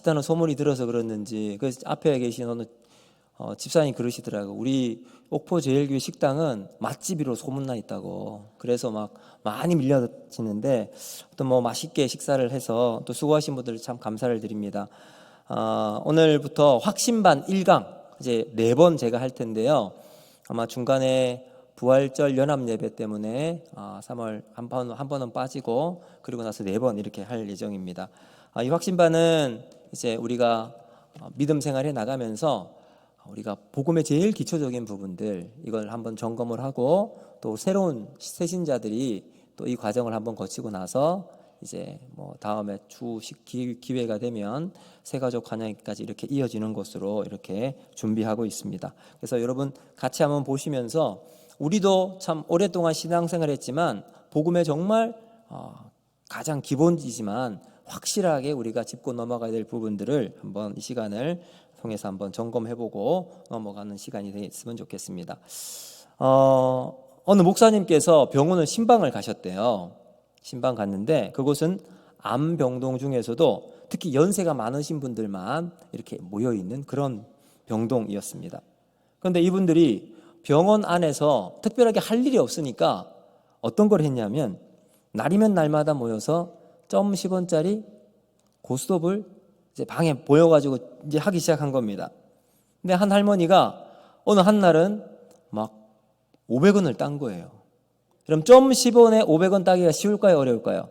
맛있다는 소문이 들어서 그랬는지 그 앞에 계신 어느 집사님 그러시더라고. 우리 옥포제일교회 식당은 맛집으로 소문나 있다고. 그래서 막 많이 밀려지는데 또 뭐 맛있게 식사를 해서 또 수고하신 분들 참 감사를 드립니다. 오늘부터 확신반 1강 이제 4번 제가 할 텐데요. 아마 중간에 부활절 연합 예배 때문에 3월 한 번은 빠지고 그리고 나서 4번 이렇게 할 예정입니다. 이 확신반은 이제 우리가 믿음 생활에 나가면서 우리가 복음의 제일 기초적인 부분들 이걸 한번 점검을 하고 또 새로운 새신자들이 또 이 과정을 한번 거치고 나서 이제 뭐 다음에 기회가 되면 새가족 환영회까지 이렇게 이어지는 것으로 이렇게 준비하고 있습니다. 그래서 여러분 같이 한번 보시면서 우리도 참 오랫동안 신앙생활했지만 복음의 정말 가장 기본이지만 확실하게 우리가 짚고 넘어가야 될 부분들을 한번 이 시간을 통해서 한번 점검해보고 넘어가는 시간이 됐으면 좋겠습니다. 어느 목사님께서 병원을 신방을 가셨대요. 신방 갔는데 그곳은 암병동 중에서도 특히 연세가 많으신 분들만 이렇게 모여있는 그런 병동이었습니다. 그런데 이분들이 병원 안에서 특별하게 할 일이 없으니까 어떤 걸 했냐면 날이면 날마다 모여서 10원짜리 고스톱을 이제 방에 모여가지고 이제 하기 시작한 겁니다. 근데 한 할머니가 어느 한 날은 막 500원을 딴 거예요. 그럼 10원에 500원 따기가 쉬울까요? 어려울까요?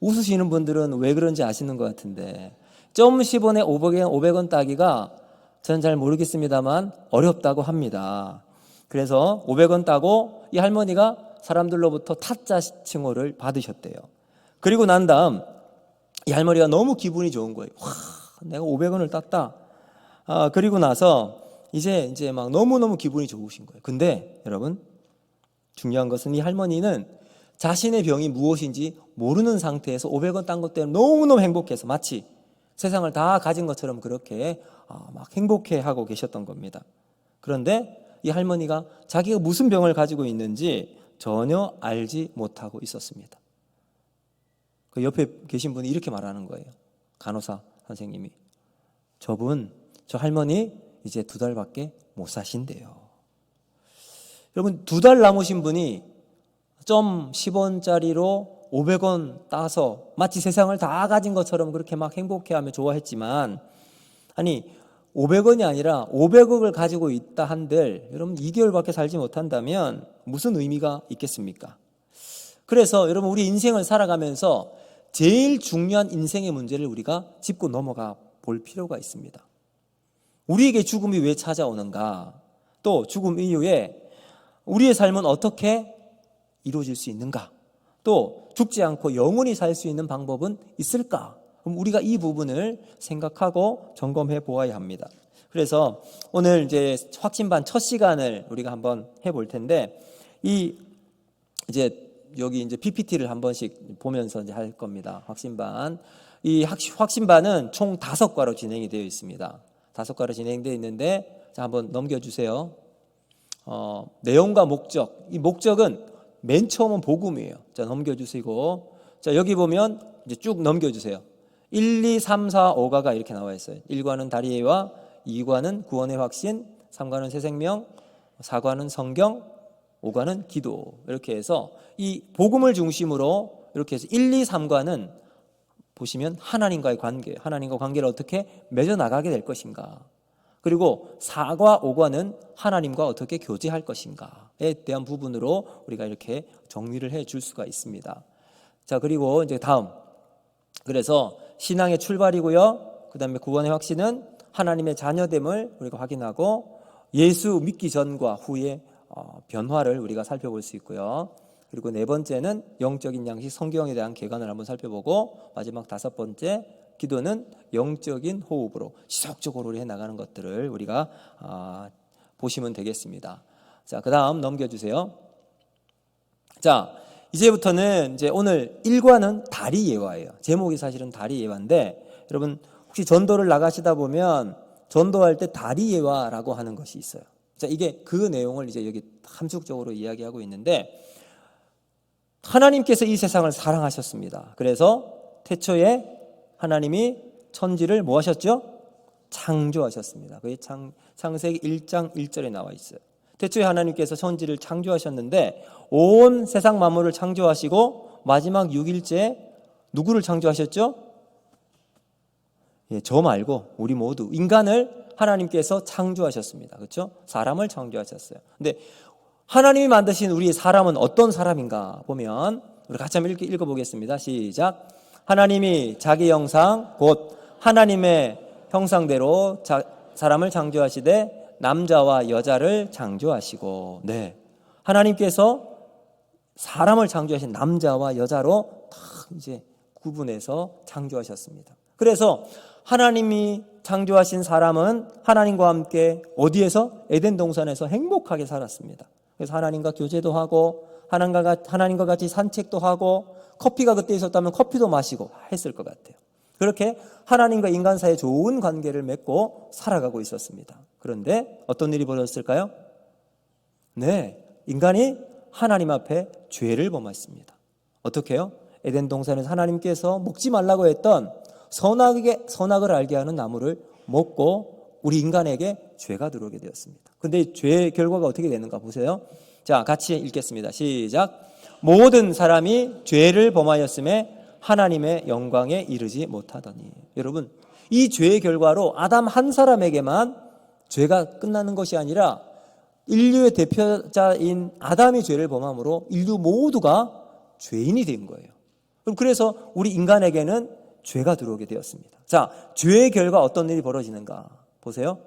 웃으시는 분들은 왜 그런지 아시는 것 같은데 10원에 500원 따기가 저는 잘 모르겠습니다만 어렵다고 합니다. 그래서 500원 따고 이 할머니가 사람들로부터 타짜 칭호를 받으셨대요. 그리고 난 다음 이 할머니가 너무 기분이 좋은 거예요. 와, 내가 500원을 땄다. 그리고 나서 이제 막 너무너무 기분이 좋으신 거예요. 근데 여러분 중요한 것은 이 할머니는 자신의 병이 무엇인지 모르는 상태에서 500원 딴 것 때문에 너무너무 행복해서 마치 세상을 다 가진 것처럼 그렇게 막 행복해하고 계셨던 겁니다. 그런데 이 할머니가 자기가 무슨 병을 가지고 있는지 전혀 알지 못하고 있었습니다. 그 옆에 계신 분이 이렇게 말하는 거예요. 간호사 선생님이. 저 할머니 이제 2달밖에 못 사신대요. 여러분 2달 남으신 분이 10원짜리로 500원 따서 마치 세상을 다 가진 것처럼 그렇게 막 행복해하며 좋아했지만 아니 500원이 아니라 500억을 가지고 있다 한들 여러분 2개월밖에 살지 못한다면 무슨 의미가 있겠습니까? 그래서 여러분 우리 인생을 살아가면서 제일 중요한 인생의 문제를 우리가 짚고 넘어가 볼 필요가 있습니다. 우리에게 죽음이 왜 찾아오는가? 또 죽음 이후에 우리의 삶은 어떻게 이루어질 수 있는가? 또 죽지 않고 영원히 살 수 있는 방법은 있을까? 그럼 우리가 이 부분을 생각하고 점검해 보아야 합니다. 그래서 오늘 이제 확신반 첫 시간을 우리가 한번 해볼 텐데 여기 이제 PPT를 한 번씩 보면서 이제 할 겁니다. 확신반. 이 확신반은 총 5과로 진행이 되어 있습니다. 5과로 진행되어 있는데 자 한번 넘겨주세요. 내용과 목적. 이 목적은 맨 처음은 복음이에요. 자 넘겨주시고 자 여기 보면 이제 쭉 넘겨주세요. 1, 2, 3, 4, 5과가 이렇게 나와 있어요. 1과는 다리예와 2과는 구원의 확신, 3과는 새생명, 4과는 성경, 5과는 기도. 이렇게 해서 이 복음을 중심으로 이렇게 해서 1, 2, 3과는 보시면 하나님과의 관계, 하나님과 관계를 어떻게 맺어나가게 될 것인가. 그리고 4과 5과는 하나님과 어떻게 교제할 것인가에 대한 부분으로 우리가 이렇게 정리를 해 줄 수가 있습니다. 자, 그리고 이제 다음. 그래서 신앙의 출발이고요. 그 다음에 구원의 확신은 하나님의 자녀됨을 우리가 확인하고 예수 믿기 전과 후의 변화를 우리가 살펴볼 수 있고요. 그리고 4번째는 영적인 양식 성경에 대한 개관을 한번 살펴보고 마지막 5번째 기도는 영적인 호흡으로 지속적으로 해나가는 것들을 우리가 보시면 되겠습니다. 자, 그 다음 넘겨주세요. 자, 이제부터는 이제 오늘 1과는 다리 예화예요. 제목이 사실은 다리 예화인데 여러분 혹시 전도를 나가시다 보면 전도할 때 다리 예화라고 하는 것이 있어요. 자, 이게 그 내용을 이제 여기 함축적으로 이야기하고 있는데 하나님께서 이 세상을 사랑하셨습니다. 그래서 태초에 하나님이 천지를 뭐 하셨죠? 창조하셨습니다. 그게 창세기 1장 1절에 나와 있어요. 태초에 하나님께서 천지를 창조하셨는데 온 세상 만물을 창조하시고 마지막 6일째 누구를 창조하셨죠? 저 말고 우리 모두 인간을 하나님께서 창조하셨습니다. 그렇죠? 사람을 창조하셨어요. 근데 하나님이 만드신 우리 사람은 어떤 사람인가 보면 우리 같이 한번 읽어보겠습니다. 시작. 하나님이 자기 형상 곧 하나님의 형상대로 사람을 창조하시되 남자와 여자를 창조하시고, 네, 하나님께서 사람을 창조하신 남자와 여자로 딱 이제 구분해서 창조하셨습니다. 그래서 하나님이 창조하신 사람은 하나님과 함께 어디에서? 에덴 동산에서 행복하게 살았습니다. 그래서 하나님과 교제도 하고 하나님과 같이 산책도 하고 커피가 그때 있었다면 커피도 마시고 했을 것 같아요. 그렇게 하나님과 인간 사이에 좋은 관계를 맺고 살아가고 있었습니다. 그런데 어떤 일이 벌어졌을까요? 네, 인간이 하나님 앞에 죄를 범했습니다. 어떻게 해요? 에덴 동산에서 하나님께서 먹지 말라고 했던 선악을 알게 하는 나무를 먹고 우리 인간에게 죄가 들어오게 되었습니다. 그런데 죄의 결과가 어떻게 되는가 보세요. 자, 같이 읽겠습니다. 시작. 모든 사람이 죄를 범하였음에 하나님의 영광에 이르지 못하더니. 여러분, 이 죄의 결과로 아담 한 사람에게만 죄가 끝나는 것이 아니라 인류의 대표자인 아담이 죄를 범함으로 인류 모두가 죄인이 된 거예요. 그래서 우리 인간에게는 죄가 들어오게 되었습니다. 자, 죄의 결과 어떤 일이 벌어지는가 보세요.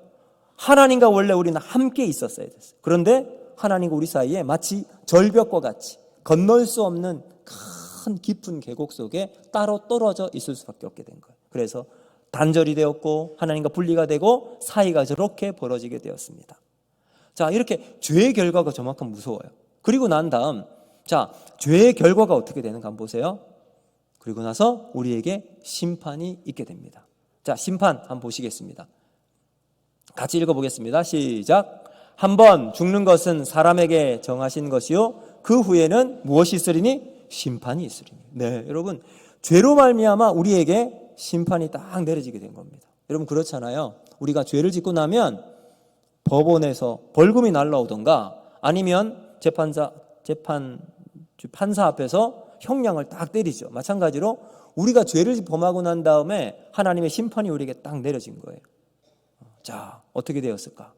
하나님과 원래 우리는 함께 있었어야 됐어요. 그런데 하나님과 우리 사이에 마치 절벽과 같이 건널 수 없는 큰 깊은 계곡 속에 따로 떨어져 있을 수밖에 없게 된 거예요. 그래서 단절이 되었고 하나님과 분리가 되고 사이가 저렇게 벌어지게 되었습니다. 자, 이렇게 죄의 결과가 저만큼 무서워요. 그리고 난 다음, 자, 죄의 결과가 어떻게 되는가 한번 보세요. 그리고 나서 우리에게 심판이 있게 됩니다. 자, 심판 한번 보시겠습니다. 같이 읽어보겠습니다. 시작. 한번 죽는 것은 사람에게 정하신 것이요 그 후에는 무엇이 있으리니? 심판이 있으리니. 네, 여러분, 죄로 말미암아 우리에게 심판이 딱 내려지게 된 겁니다. 여러분, 그렇잖아요. 우리가 죄를 짓고 나면 법원에서 벌금이 날라오던가 아니면 판사 앞에서 형량을 딱 때리죠. 마찬가지로 우리가 죄를 범하고 난 다음에 하나님의 심판이 우리에게 딱 내려진 거예요. 자, 어떻게 되었을까?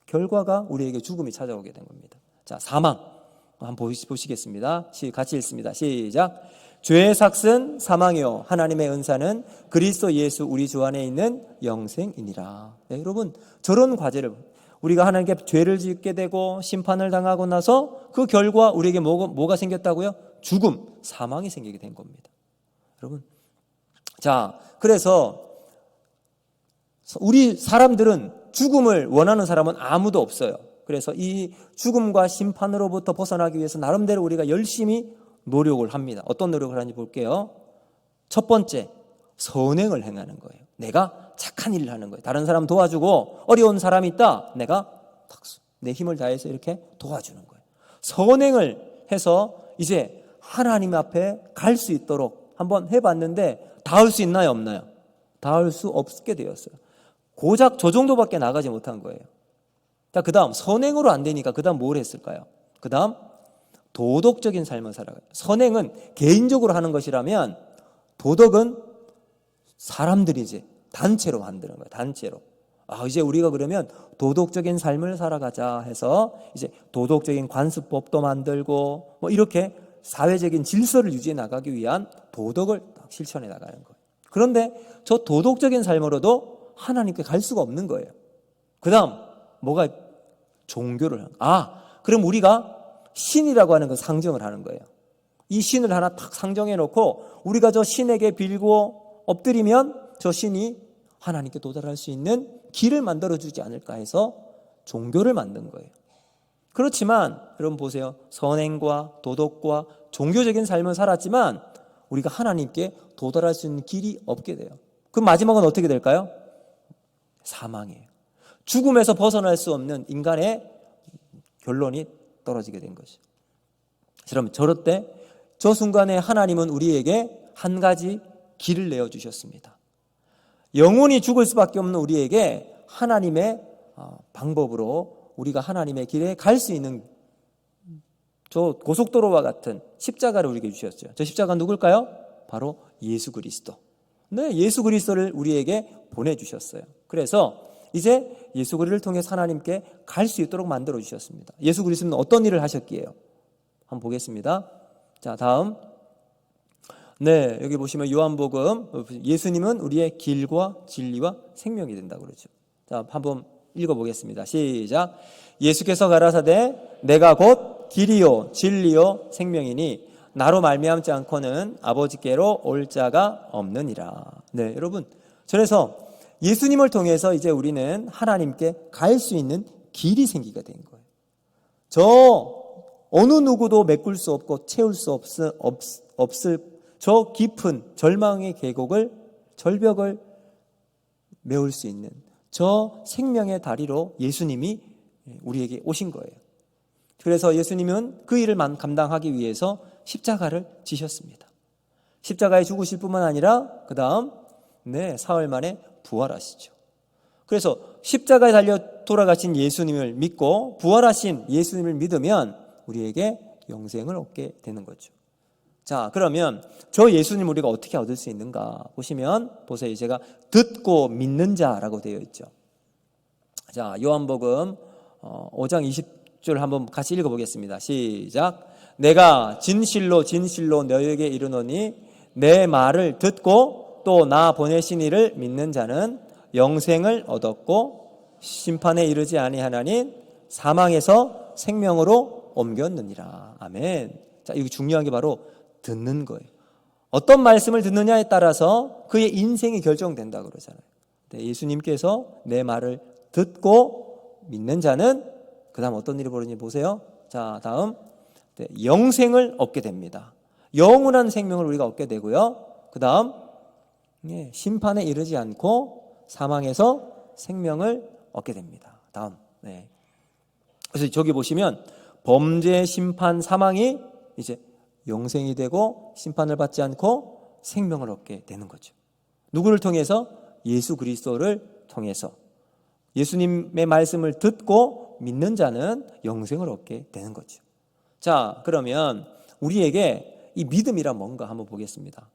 결과가 우리에게 죽음이 찾아오게 된 겁니다. 자, 사망 한번 보시겠습니다. 같이 읽습니다. 시작. 죄의 삭은 사망이요 하나님의 은사는 그리스도 예수 우리 주 안에 있는 영생이니라. 네, 여러분, 저런 과제를 우리가 하나님께 죄를 짓게 되고 심판을 당하고 나서 그 결과 우리에게 뭐가 생겼다고요? 죽음, 사망이 생기게 된 겁니다. 여러분, 자, 그래서 우리 사람들은 죽음을 원하는 사람은 아무도 없어요. 그래서 이 죽음과 심판으로부터 벗어나기 위해서 나름대로 우리가 열심히 노력을 합니다. 어떤 노력을 하는지 볼게요. 첫 번째, 선행을 행하는 거예요. 내가 착한 일을 하는 거예요. 다른 사람 도와주고 어려운 사람이 있다. 내가 내 힘을 다해서 이렇게 도와주는 거예요. 선행을 해서 이제 하나님 앞에 갈 수 있도록 한번 해봤는데 닿을 수 있나요? 없나요? 닿을 수 없게 되었어요. 고작 저 정도밖에 나가지 못한 거예요. 자, 그 다음 선행으로 안 되니까 그 다음 뭘 했을까요? 그 다음 도덕적인 삶을 살아가요. 선행은 개인적으로 하는 것이라면 도덕은 사람들이 이제 단체로 만드는 거예요. 단체로. 이제 우리가 그러면 도덕적인 삶을 살아가자 해서 이제 도덕적인 관습법도 만들고 뭐 이렇게 사회적인 질서를 유지해 나가기 위한 도덕을 실천해 나가는 거예요. 그런데 저 도덕적인 삶으로도 하나님께 갈 수가 없는 거예요. 그 다음 뭐가 종교를 하는 거예요. 그럼 우리가 신이라고 하는 그 상정을 하는 거예요. 이 신을 하나 탁 상정해 놓고 우리가 저 신에게 빌고 엎드리면 저 신이 하나님께 도달할 수 있는 길을 만들어주지 않을까 해서 종교를 만든 거예요. 그렇지만 여러분 보세요. 선행과 도덕과 종교적인 삶을 살았지만 우리가 하나님께 도달할 수 있는 길이 없게 돼요. 그럼 마지막은 어떻게 될까요? 사망이에요. 죽음에서 벗어날 수 없는 인간의 결론이 떨어지게 된 것이죠. 그럼 저럴 때 저 순간에 하나님은 우리에게 한 가지 길을 내어주셨습니다. 영원히 죽을 수밖에 없는 우리에게 하나님의 방법으로 우리가 하나님의 길에 갈 수 있는 저 고속도로와 같은 십자가를 우리에게 주셨어요. 저 십자가 누굴까요? 바로 예수 그리스도. 네, 예수 그리스도를 우리에게 보내주셨어요. 그래서 이제 예수 그리스도를 통해서 하나님께 갈 수 있도록 만들어 주셨습니다. 예수 그리스도는 어떤 일을 하셨기에요? 한번 보겠습니다. 자, 다음. 네, 여기 보시면 요한복음, 예수님은 우리의 길과 진리와 생명이 된다고 그러죠. 자, 한번 읽어보겠습니다. 시작. 예수께서 가라사대 내가 곧 길이요 진리요 생명이니 나로 말미암지 않고는 아버지께로 올 자가 없느니라. 네, 여러분. 그래서 예수님을 통해서 이제 우리는 하나님께 갈 수 있는 길이 생기게 된 거예요. 저 어느 누구도 메꿀 수 없고 채울 수 없을 저 깊은 절망의 계곡을 절벽을 메울 수 있는 저 생명의 다리로 예수님이 우리에게 오신 거예요. 그래서 예수님은 그 일을 감당하기 위해서 십자가를 지셨습니다. 십자가에 죽으실 뿐만 아니라 그 다음 사흘 만에 부활하시죠. 그래서 십자가에 달려 돌아가신 예수님을 믿고 부활하신 예수님을 믿으면 우리에게 영생을 얻게 되는 거죠. 자, 그러면 저 예수님 우리가 어떻게 얻을 수 있는가 보시면 보세요. 제가 듣고 믿는 자라고 되어 있죠. 자, 요한복음 5장 20절 한번 같이 읽어보겠습니다. 시작. 내가 진실로 진실로 너희에게 이르노니 내 말을 듣고 또 나 보내신 이를 믿는 자는 영생을 얻었고 심판에 이르지 아니하나니 사망에서 생명으로 옮겼느니라. 아멘. 자, 이거 중요한 게 바로 듣는 거예요. 어떤 말씀을 듣느냐에 따라서 그의 인생이 결정된다 그러잖아요. 예수님께서 내 말을 듣고 믿는 자는 그 다음 어떤 일이 벌어지는지 보세요. 자, 다음 영생을 얻게 됩니다. 영원한 생명을 우리가 얻게 되고요. 그 다음 심판에 이르지 않고 사망에서 생명을 얻게 됩니다. 다음. 그래서 저기 보시면 범죄, 심판, 사망이 이제 영생이 되고 심판을 받지 않고 생명을 얻게 되는 거죠. 누구를 통해서? 예수 그리스도를 통해서. 예수님의 말씀을 듣고 믿는 자는 영생을 얻게 되는 거죠. 자, 그러면 우리에게 이 믿음이란 뭔가 한번 보겠습니다.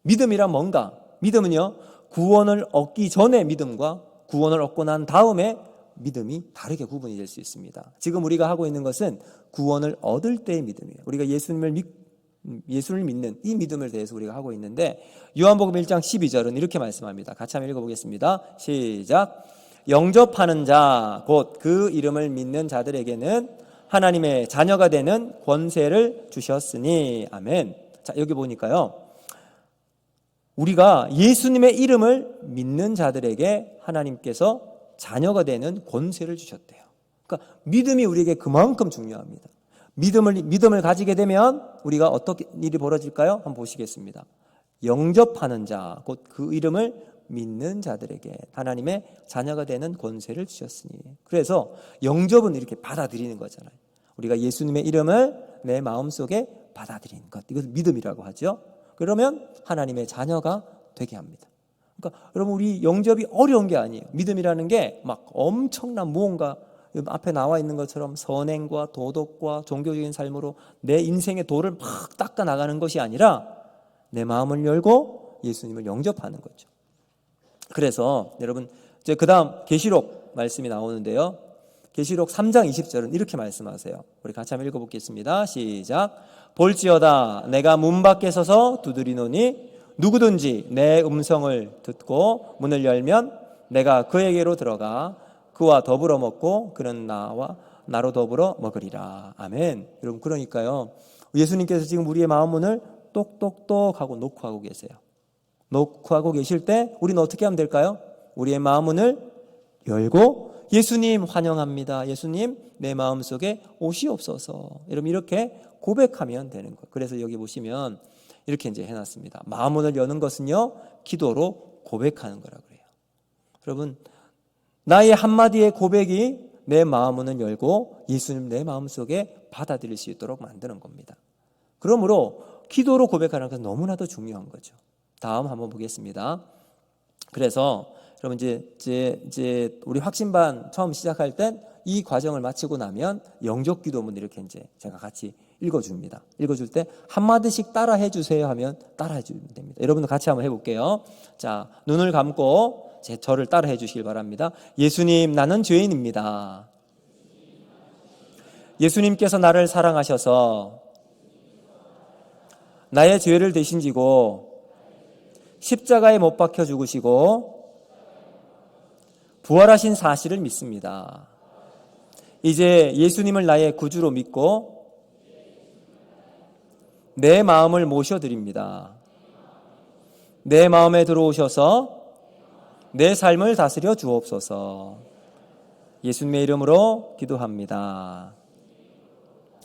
믿음이란 뭔가? 믿음은요, 구원을 얻기 전의 믿음과 구원을 얻고 난 다음에 믿음이 다르게 구분이 될 수 있습니다. 지금 우리가 하고 있는 것은 구원을 얻을 때의 믿음이에요. 우리가 예수를 믿는 이 믿음을 대해서 우리가 하고 있는데 요한복음 1장 12절은 이렇게 말씀합니다. 같이 한번 읽어보겠습니다. 시작. 영접하는 자 곧 그 이름을 믿는 자들에게는 하나님의 자녀가 되는 권세를 주셨으니 아멘. 자, 여기 보니까요, 우리가 예수님의 이름을 믿는 자들에게 하나님께서 자녀가 되는 권세를 주셨대요. 그러니까 믿음이 우리에게 그만큼 중요합니다. 믿음을 가지게 되면 우리가 어떻게 일이 벌어질까요? 한번 보시겠습니다. 영접하는 자, 곧 그 이름을 믿는 자들에게 하나님의 자녀가 되는 권세를 주셨으니. 그래서 영접은 이렇게 받아들이는 거잖아요. 우리가 예수님의 이름을 내 마음속에 받아들이는 것, 이것을 믿음이라고 하죠. 그러면 하나님의 자녀가 되게 합니다. 그러니까 여러분, 우리 영접이 어려운 게 아니에요. 믿음이라는 게 막 엄청난 무언가 앞에 나와 있는 것처럼 선행과 도덕과 종교적인 삶으로 내 인생의 도를 막 닦아 나가는 것이 아니라 내 마음을 열고 예수님을 영접하는 거죠. 그래서 여러분, 이제 그 다음 계시록 말씀이 나오는데요. 계시록 3장 20절은 이렇게 말씀하세요. 우리 같이 한번 읽어보겠습니다. 시작. 볼지어다 내가 문 밖에 서서 두드리노니 누구든지 내 음성을 듣고 문을 열면 내가 그에게로 들어가 그와 더불어 먹고 그는 나로 더불어 먹으리라. 아멘. 여러분, 그러니까요, 예수님께서 지금 우리의 마음 문을 똑똑똑 하고 노크하고 계세요. 노크하고 계실 때 우리는 어떻게 하면 될까요? 우리의 마음 문을 열고 예수님 환영합니다. 예수님 내 마음속에 오시옵소서. 여러분, 이렇게 고백하면 되는 거예요. 그래서 여기 보시면 이렇게 이제 해놨습니다. 마음 문을 여는 것은요, 기도로 고백하는 거라고 그래요. 여러분, 나의 한마디의 고백이 내 마음 문을 열고 예수님 내 마음속에 받아들일 수 있도록 만드는 겁니다. 그러므로 기도로 고백하는 것은 너무나도 중요한 거죠. 다음 한번 보겠습니다. 그래서 여러분 이제 우리 확신반 처음 시작할 땐 이 과정을 마치고 나면 영적 기도문 이렇게 이제 제가 같이 읽어줍니다. 읽어줄 때 한마디씩 따라해 주세요 하면 따라해 주면 됩니다. 여러분도 같이 한번 해볼게요. 자, 눈을 감고 저를 따라해 주시길 바랍니다. 예수님, 나는 죄인입니다. 예수님께서 나를 사랑하셔서 나의 죄를 대신 지고 십자가에 못 박혀 죽으시고 부활하신 사실을 믿습니다. 이제 예수님을 나의 구주로 믿고 내 마음을 모셔드립니다. 내 마음에 들어오셔서 내 삶을 다스려 주옵소서. 예수님의 이름으로 기도합니다.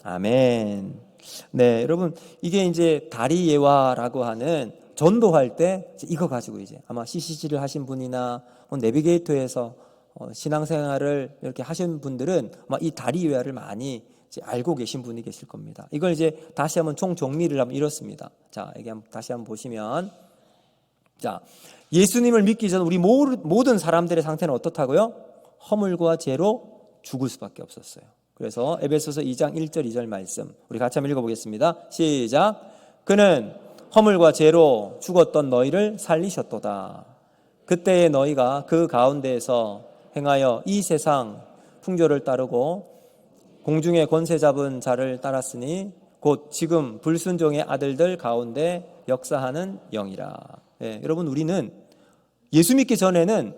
아멘. 네, 여러분, 이게 이제 다리 예화라고 하는 전도할 때 이거 가지고 이제 아마 CCC를 하신 분이나 내비게이터에서 신앙생활을 이렇게 하신 분들은 아마 이 다리 예화를 많이 이제 알고 계신 분이 계실 겁니다. 이걸 이제 다시 한번 총 정리를 하면 이렇습니다. 자, 여기 다시 한번 보시면, 자, 예수님을 믿기 전 우리 모든 사람들의 상태는 어떻다고요? 허물과 죄로 죽을 수밖에 없었어요. 그래서 에베소서 2장 1절 2절 말씀 우리 같이 한번 읽어보겠습니다. 시작. 그는 허물과 죄로 죽었던 너희를 살리셨도다. 그때의 너희가 그 가운데에서 행하여 이 세상 풍조를 따르고 공중의 권세 잡은 자를 따랐으니 곧 지금 불순종의 아들들 가운데 역사하는 영이라. 예, 여러분, 우리는 예수 믿기 전에는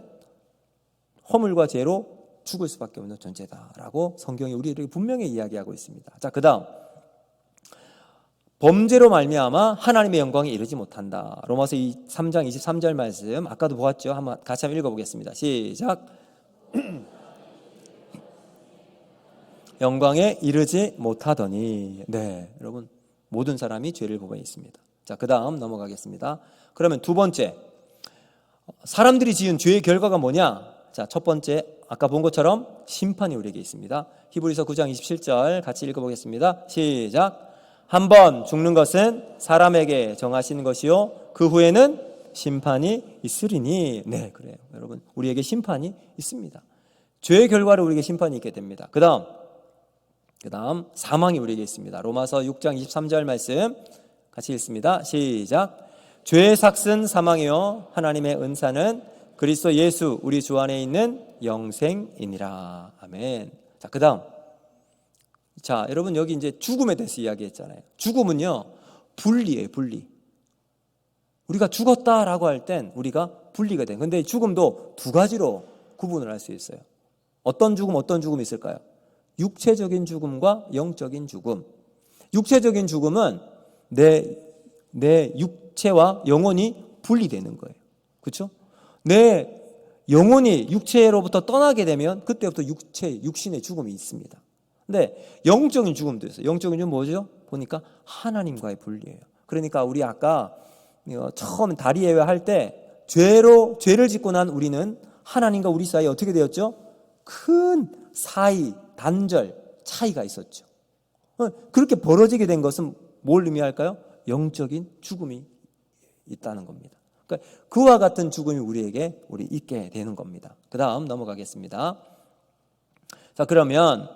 허물과 죄로 죽을 수밖에 없는 존재다라고 성경이 우리에게 분명히 이야기하고 있습니다. 자, 그다음 범죄로 말미암아 하나님의 영광에 이르지 못한다. 로마서 3장 23절 말씀 아까도 보았죠. 한번 같이 한번 읽어보겠습니다. 시작. 영광에 이르지 못하더니. 네, 여러분, 모든 사람이 죄를 범해 있습니다. 자, 그다음 넘어가겠습니다. 그러면 두 번째, 사람들이 지은 죄의 결과가 뭐냐? 자, 첫 번째, 아까 본 것처럼 심판이 우리에게 있습니다. 히브리서 9장 27절 같이 읽어보겠습니다. 시작. 한 번 죽는 것은 사람에게 정하신 것이요 그 후에는 심판이 있으리니. 네, 그래요. 여러분, 우리에게 심판이 있습니다. 죄의 결과로 우리에게 심판이 있게 됩니다. 그 다음 사망이 우리에게 있습니다. 로마서 6장 23절 말씀 같이 읽습니다. 시작. 죄의 삭은 사망이요 하나님의 은사는 그리스도 예수 우리 주 안에 있는 영생이니라. 아멘. 자, 그 다음. 자, 여러분, 여기 이제 죽음에 대해서 이야기했잖아요. 죽음은요, 분리예요, 분리. 우리가 죽었다라고 할 땐 우리가 분리가 돼. 근데 죽음도 두 가지로 구분을 할 수 있어요. 어떤 죽음이 있을까요? 육체적인 죽음과 영적인 죽음. 육체적인 죽음은 내 육체와 영혼이 분리되는 거예요. 그렇죠? 내 영혼이 육체로부터 떠나게 되면 그때부터 육신의 죽음이 있습니다. 근데 영적인 죽음도 있어요. 영적인 죽음은 뭐죠? 보니까 하나님과의 분리예요. 그러니까 우리 아까 처음 다리 예외할 때 죄를 짓고 난 우리는 하나님과 우리 사이에 어떻게 되었죠? 큰 단절, 차이가 있었죠. 그렇게 벌어지게 된 것은 뭘 의미할까요? 영적인 죽음이 있다는 겁니다. 그러니까 그와 같은 죽음이 우리 있게 되는 겁니다. 그 다음 넘어가겠습니다. 자, 그러면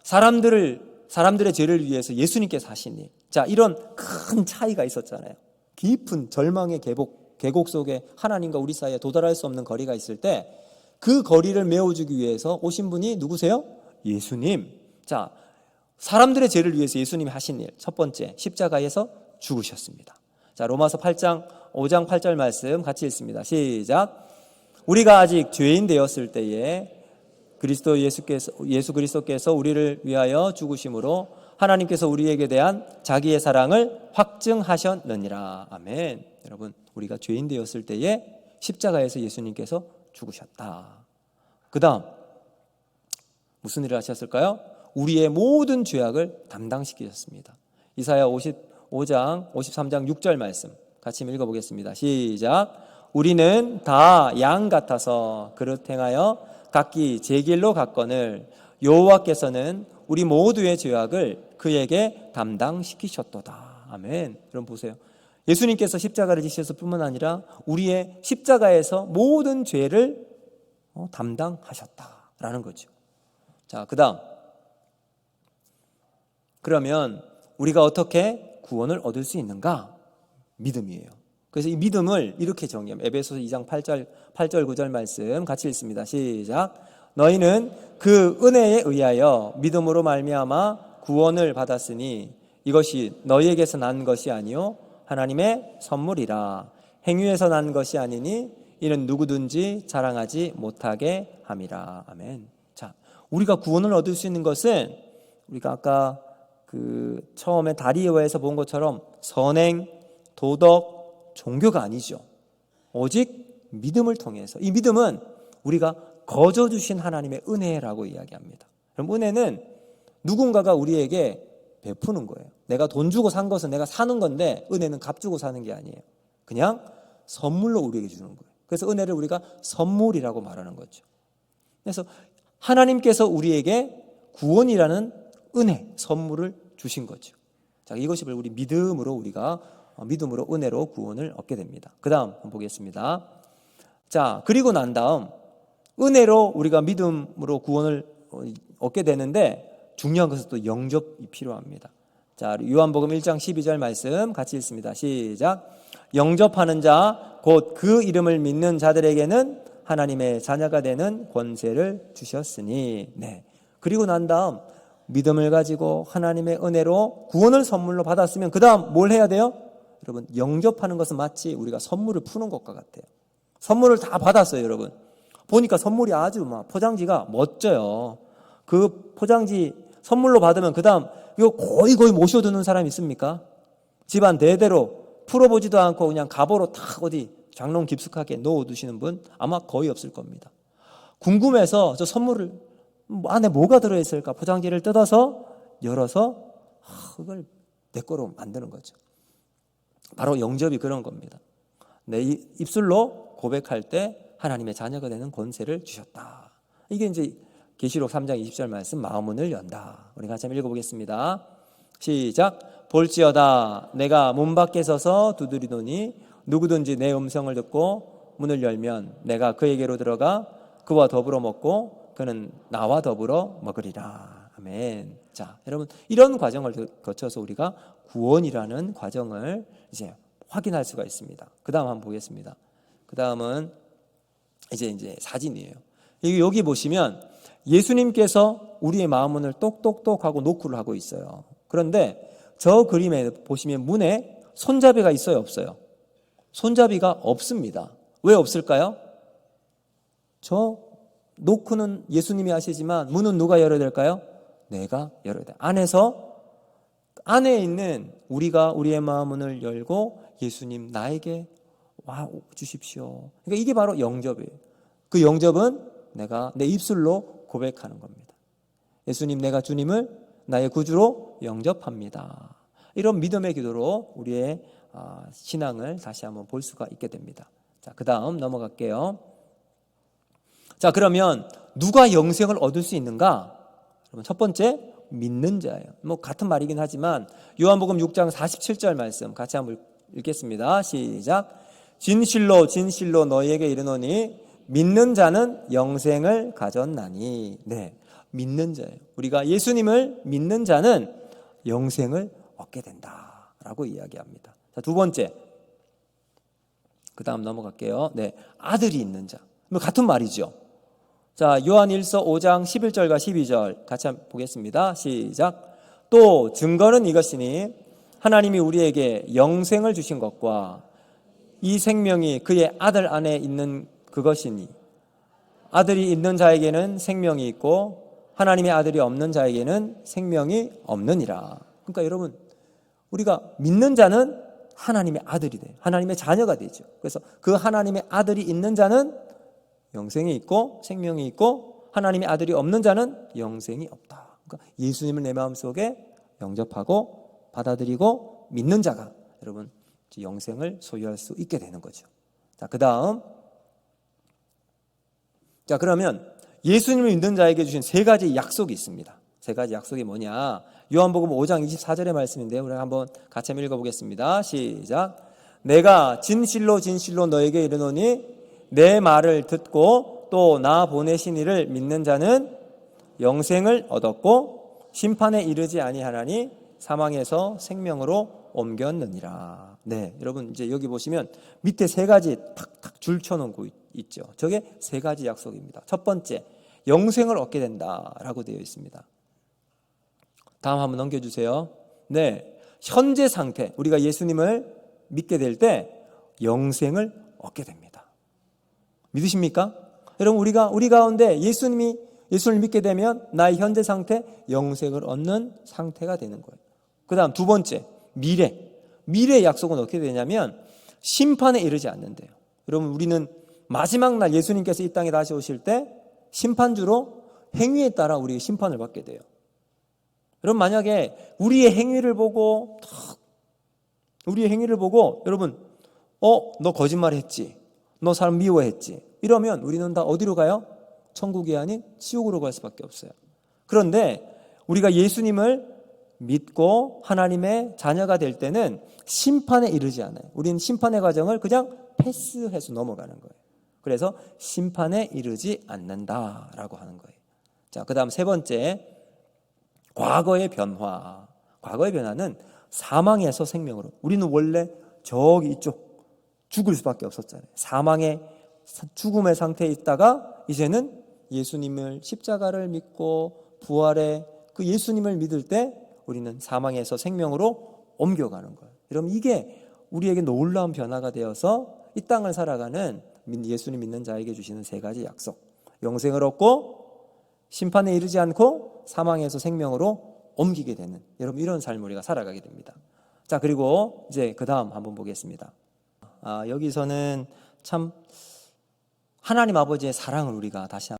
사람들의 죄를 위해서 예수님께서 하신 일. 자, 이런 큰 차이가 있었잖아요. 깊은 절망의 계곡 속에 하나님과 우리 사이에 도달할 수 없는 거리가 있을 때 그 거리를 메워주기 위해서 오신 분이 누구세요? 예수님. 자, 사람들의 죄를 위해서 예수님이 하신 일. 첫 번째, 십자가에서 죽으셨습니다. 자, 로마서 5장 8절 말씀 같이 읽습니다. 시작. 우리가 아직 죄인 되었을 때에 예수 그리스도께서 우리를 위하여 죽으심으로 하나님께서 우리에게 대한 자기의 사랑을 확증하셨느니라. 아멘. 여러분, 우리가 죄인 되었을 때에 십자가에서 예수님께서 죽으셨다. 그 다음 무슨 일을 하셨을까요? 우리의 모든 죄악을 담당시키셨습니다. 이사야 55장 53장 6절 말씀 같이 읽어보겠습니다. 시작. 우리는 다 양 같아서 그릇 행하여 각기 제 길로 갔거늘 여호와께서는 우리 모두의 죄악을 그에게 담당시키셨도다. 아멘. 여러분 보세요. 예수님께서 십자가를 지셨을 뿐만 아니라 우리의 십자가에서 모든 죄를 담당하셨다라는 거죠. 자, 그다음, 그러면 우리가 어떻게 구원을 얻을 수 있는가? 믿음이에요. 그래서 이 믿음을 이렇게 정의합니다. 에베소서 2장 8절 9절 말씀 같이 읽습니다. 시작. 너희는 그 은혜에 의하여 믿음으로 말미암아 구원을 받았으니 이것이 너희에게서 난 것이 아니요 하나님의 선물이라. 행위에서 난 것이 아니니 이는 누구든지 자랑하지 못하게 함이라. 아멘. 자, 우리가 구원을 얻을 수 있는 것은 우리가 아까 처음에 다리에서 본 것처럼 선행, 도덕, 종교가 아니죠. 오직 믿음을 통해서. 이 믿음은 우리가 거저 주신 하나님의 은혜라고 이야기합니다. 그럼 은혜는 누군가가 우리에게 베푸는 거예요. 내가 돈 주고 산 것은 내가 사는 건데 은혜는 값 주고 사는 게 아니에요. 그냥 선물로 우리에게 주는 거예요. 그래서 은혜를 우리가 선물이라고 말하는 거죠. 그래서 하나님께서 우리에게 구원이라는 은혜, 선물을 주신 거죠. 자, 이것이 우리 우리가 믿음으로 은혜로 구원을 얻게 됩니다. 그 다음 한번 보겠습니다. 자, 그리고 난 다음 은혜로 우리가 믿음으로 구원을 얻게 되는데 중요한 것은 또 영접이 필요합니다. 자, 요한복음 1장 12절 말씀 같이 읽습니다. 시작. 영접하는 자, 곧 그 이름을 믿는 자들에게는 하나님의 자녀가 되는 권세를 주셨으니. 네. 그리고 난 다음 믿음을 가지고 하나님의 은혜로 구원을 선물로 받았으면 그 다음 뭘 해야 돼요? 여러분, 영접하는 것은 마치 우리가 선물을 푸는 것과 같아요. 선물을 다 받았어요, 여러분. 보니까 선물이 아주 포장지가 멋져요. 그 포장지 선물로 받으면 그 다음 이거 거의 모셔두는 사람 있습니까? 집안 대대로 풀어보지도 않고 그냥 갑오로 탁 어디 장롱 깊숙하게 넣어두시는 분 아마 거의 없을 겁니다. 궁금해서 저 선물을 안에 뭐가 들어있을까 포장지를 뜯어서 열어서 그걸 내 거로 만드는 거죠. 바로 영접이 그런 겁니다. 내 입술로 고백할 때 하나님의 자녀가 되는 권세를 주셨다. 이게 이제 계시록 3장 20절 말씀 마음문을 연다. 우리 같이 한번 읽어보겠습니다. 시작. 볼지어다 내가 문 밖에 서서 두드리노니 누구든지 내 음성을 듣고 문을 열면 내가 그에게로 들어가 그와 더불어 먹고 그는 나와 더불어 먹으리라. 아멘. 자, 여러분 이런 과정을 거쳐서 우리가 구원이라는 과정을 이제 확인할 수가 있습니다. 그 다음 한번 보겠습니다. 그 다음은 이제 사진이에요. 여기 보시면 예수님께서 우리의 마음문을 똑똑똑하고 노크를 하고 있어요. 그런데 저 그림에 보시면 문에 손잡이가 있어요, 없어요? 손잡이가 없습니다. 왜 없을까요? 저 노크는 예수님이 하시지만 문은 누가 열어야 될까요? 내가 열어야 돼. 안에 있는 우리가 우리의 마음문을 열고 예수님 나에게 와 주십시오. 그러니까 이게 바로 영접이에요. 그 영접은 내가 내 입술로 고백하는 겁니다. 예수님, 내가 주님을 나의 구주로 영접합니다. 이런 믿음의 기도로 우리의 신앙을 다시 한번 볼 수가 있게 됩니다. 자, 그 다음 넘어갈게요. 자, 그러면 누가 영생을 얻을 수 있는가? 그러면 첫 번째 믿는 자예요. 같은 말이긴 하지만 요한복음 6장 47절 말씀 같이 한번 읽겠습니다. 시작. 진실로 진실로 너희에게 이르노니 믿는 자는 영생을 가졌나니. 네, 믿는 자예요. 우리가 예수님을 믿는 자는 영생을 얻게 된다라고 이야기합니다. 자, 두 번째. 그 다음 넘어갈게요. 네, 아들이 있는 자. 같은 말이죠. 자, 요한 1서 5장 11절과 12절 같이 한번 보겠습니다. 시작. 또 증거는 이것이니 하나님이 우리에게 영생을 주신 것과 이 생명이 그의 아들 안에 있는 그것이니 아들이 있는 자에게는 생명이 있고 하나님의 아들이 없는 자에게는 생명이 없느니라. 그러니까 여러분 우리가 믿는 자는 하나님의 아들이 돼요. 하나님의 자녀가 되죠. 그래서 그 하나님의 아들이 있는 자는 영생이 있고 생명이 있고 하나님의 아들이 없는 자는 영생이 없다. 그러니까 예수님을 내 마음속에 영접하고 받아들이고 믿는 자가 여러분 영생을 소유할 수 있게 되는 거죠. 자, 그 다음. 자, 그러면 예수님을 믿는 자에게 주신 세 가지 약속이 있습니다. 세 가지 약속이 뭐냐? 요한복음 5장 24절의 말씀인데요. 우리 한번 같이 읽어보겠습니다. 시작. 내가 진실로 진실로 너에게 이르노니 내 말을 듣고 또 나 보내신 이를 믿는 자는 영생을 얻었고 심판에 이르지 아니하나니 사망에서 생명으로 옮겼느니라. 네, 여러분 이제 여기 보시면 밑에 세 가지 탁탁 줄 쳐놓은 거 있죠. 저게 세 가지 약속입니다. 첫 번째, 영생을 얻게 된다라고 되어 있습니다. 다음 한번 넘겨주세요. 네, 현재 상태, 우리가 예수님을 믿게 될 때 영생을 얻게 됩니다. 믿으십니까? 여러분 우리 가운데 예수를 믿게 되면 나의 현재 상태 영생을 얻는 상태가 되는 거예요. 그 다음 두 번째, 미래의 약속은 어떻게 되냐면 심판에 이르지 않는데요. 여러분 우리는 마지막 날 예수님께서 이 땅에 다시 오실 때 심판주로 행위에 따라 우리가 심판을 받게 돼요. 여러분 만약에 우리의 행위를 보고 여러분 너 거짓말했지, 너 사람 미워했지 이러면 우리는 다 어디로 가요? 천국이 아닌 지옥으로 갈 수밖에 없어요. 그런데 우리가 예수님을 믿고 하나님의 자녀가 될 때는 심판에 이르지 않아요. 우리는 심판의 과정을 그냥 패스해서 넘어가는 거예요. 그래서 심판에 이르지 않는다라고 하는 거예요. 자, 그 다음 세 번째, 과거의 변화. 과거의 변화는 사망에서 생명으로. 우리는 원래 저기 이쪽 죽을 수밖에 없었잖아요. 사망의 죽음의 상태에 있다가 이제는 예수님을 십자가를 믿고 부활의 그 예수님을 믿을 때 우리는 사망에서 생명으로 옮겨가는 거예요. 여러분 이게 우리에게 놀라운 변화가 되어서 이 땅을 살아가는 예수님 믿는 자에게 주시는 세 가지 약속. 영생을 얻고 심판에 이르지 않고 사망에서 생명으로 옮기게 되는 여러분 이런 삶을 우리가 살아가게 됩니다. 자, 그리고 이제 그 다음 한번 보겠습니다. 여기서는 참 하나님 아버지의 사랑을 우리가 다시